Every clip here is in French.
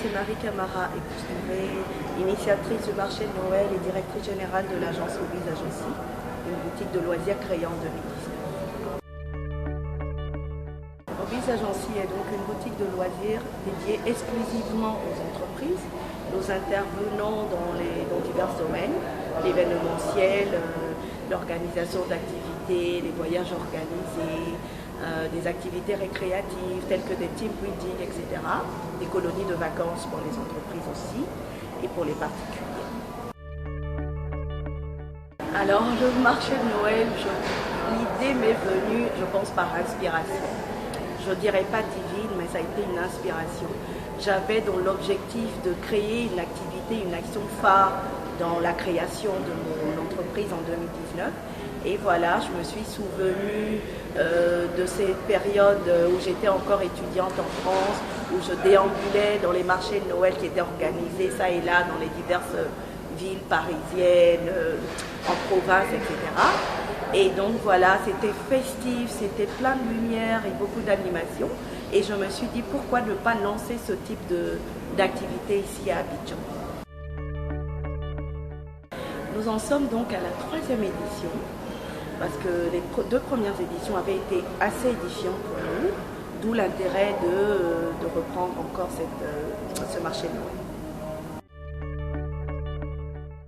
c'est Marie Camara, épouse Touré, initiatrice du marché de Noël et directrice générale de l'agence Hobbies Agency, une boutique de loisirs créée en 2019. Hobbies Agency est donc une boutique de loisirs dédiée exclusivement aux entreprises. Nous intervenons dans divers domaines, l'événementiel, l'organisation d'activités, les voyages organisés, des activités récréatives telles que des team building, etc. Des colonies de vacances pour les entreprises aussi et pour les particuliers. Alors le marché de Noël, l'idée m'est venue, je pense, par inspiration. Je ne dirais pas divine, mais ça a été une inspiration. J'avais dans l'objectif de créer une activité, une action phare dans la création de mon entreprise en 2019. Et voilà, je me suis souvenue de ces périodes où j'étais encore étudiante en France, où je déambulais dans les marchés de Noël qui étaient organisés ça et là dans les diverses villes parisiennes, en province, etc. Et donc voilà, c'était festif, c'était plein de lumière et beaucoup d'animation. Et je me suis dit, pourquoi ne pas lancer ce type d'activité ici à Abidjan. Nous en sommes donc à la 3e édition, parce que les 2 premières éditions avaient été assez édifiantes pour nous, d'où l'intérêt de reprendre encore ce marché de Noël.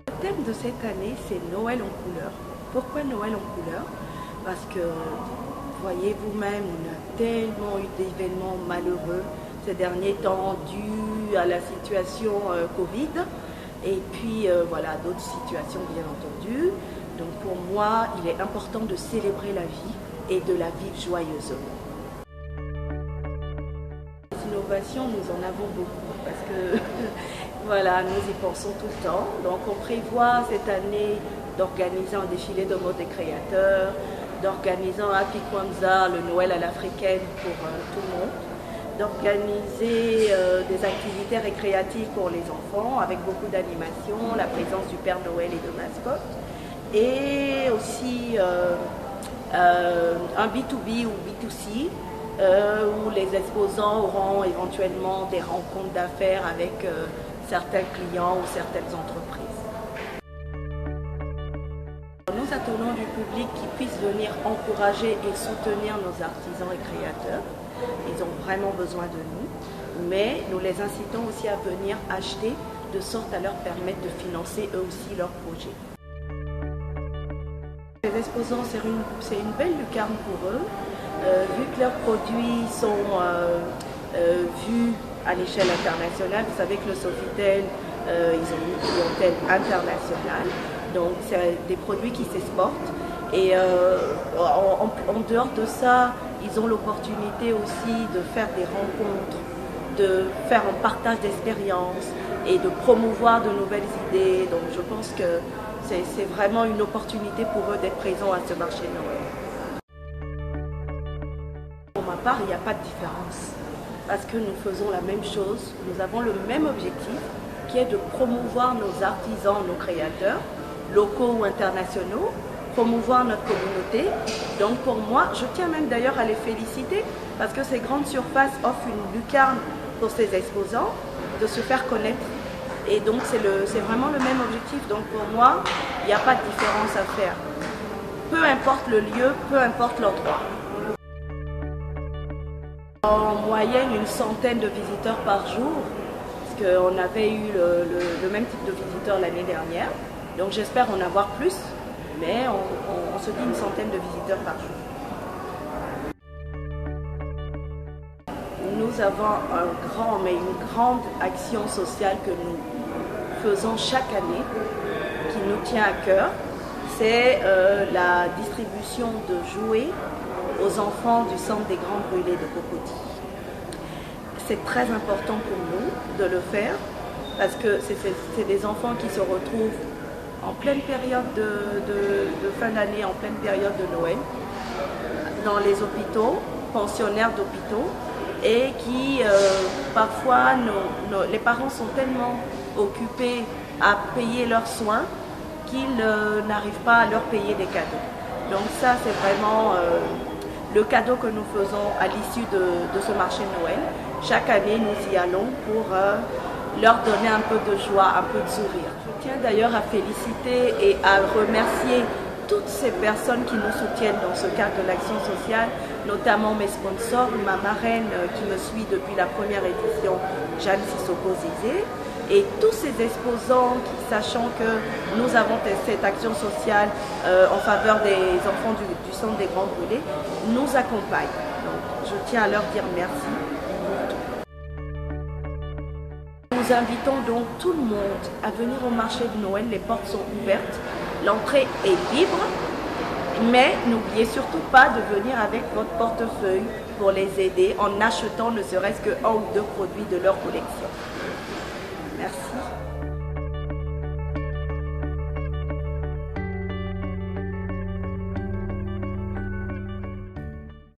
Le thème de cette année, c'est Noël en couleurs. Pourquoi Noël en couleurs? Parce que, voyez vous-même, on a tellement eu d'événements malheureux ces derniers temps dus à la situation Covid. Et puis voilà, d'autres situations bien entendu. Donc pour moi, il est important de célébrer la vie et de la vivre joyeusement. Les innovations, nous en avons beaucoup parce que voilà, nous y pensons tout le temps. Donc on prévoit cette année d'organiser un défilé de mode des créateurs, d'organiser un Happy Kwanzaa, le Noël à l'africaine pour tout le monde, d'organiser des activités récréatives pour les enfants avec beaucoup d'animation, la présence du Père Noël et de mascottes, et aussi un B2B ou B2C où les exposants auront éventuellement des rencontres d'affaires avec certains clients ou certaines entreprises. Nous attendons du public qui puisse venir encourager et soutenir nos artisans et créateurs. Ils ont vraiment besoin de nous, mais nous les incitons aussi à venir acheter de sorte à leur permettre de financer eux aussi leurs projets. Les exposants, c'est une belle lucarne pour eux, vu que leurs produits sont vus à l'échelle internationale. Vous savez que le Sofitel, ils ont une clientèle internationale, donc c'est des produits qui s'exportent. Et en dehors de ça, ils ont l'opportunité aussi de faire des rencontres, de faire un partage d'expériences et de promouvoir de nouvelles idées. Donc je pense que c'est vraiment une opportunité pour eux d'être présents à ce marché de Noël. Pour ma part, il n'y a pas de différence parce que nous faisons la même chose. Nous avons le même objectif qui est de promouvoir nos artisans, nos créateurs, locaux ou internationaux, promouvoir notre communauté. Donc pour moi, je tiens même d'ailleurs à les féliciter parce que ces grandes surfaces offrent une lucarne pour ces exposants de se faire connaître. Et donc c'est vraiment le même objectif. Donc pour moi, il n'y a pas de différence à faire. Peu importe le lieu, peu importe l'endroit. En moyenne, une centaine de visiteurs par jour, parce qu'on avait eu le même type de visiteurs l'année dernière. Donc j'espère en avoir plus. Mais on se dit une centaine de visiteurs par jour. Nous avons une grande action sociale que nous faisons chaque année, qui nous tient à cœur. C'est la distribution de jouets aux enfants du centre des Grands Brûlés de Cocody. C'est très important pour nous de le faire, parce que c'est des enfants qui se retrouvent en pleine période de fin d'année, en pleine période de Noël, dans les hôpitaux, pensionnaires d'hôpitaux, et qui parfois, les parents sont tellement occupés à payer leurs soins qu'ils n'arrivent pas à leur payer des cadeaux. Donc ça, c'est vraiment le cadeau que nous faisons à l'issue de ce marché de Noël. chaque année, nous y allons pour leur donner un peu de joie, un peu de sourire. Je tiens d'ailleurs à féliciter et à remercier toutes ces personnes qui nous soutiennent dans ce cadre de l'action sociale, notamment mes sponsors, ma marraine qui me suit depuis la première édition, Jeanne Sissoko Zizé, et tous ces exposants qui, sachant que nous avons cette action sociale en faveur des enfants du centre des Grands Brûlés, nous accompagnent. Donc, je tiens à leur dire merci. Nous invitons donc tout le monde à venir au marché de Noël. Les portes sont ouvertes, l'entrée est libre, mais n'oubliez surtout pas de venir avec votre portefeuille pour les aider en achetant ne serait-ce qu'un ou deux produits de leur collection.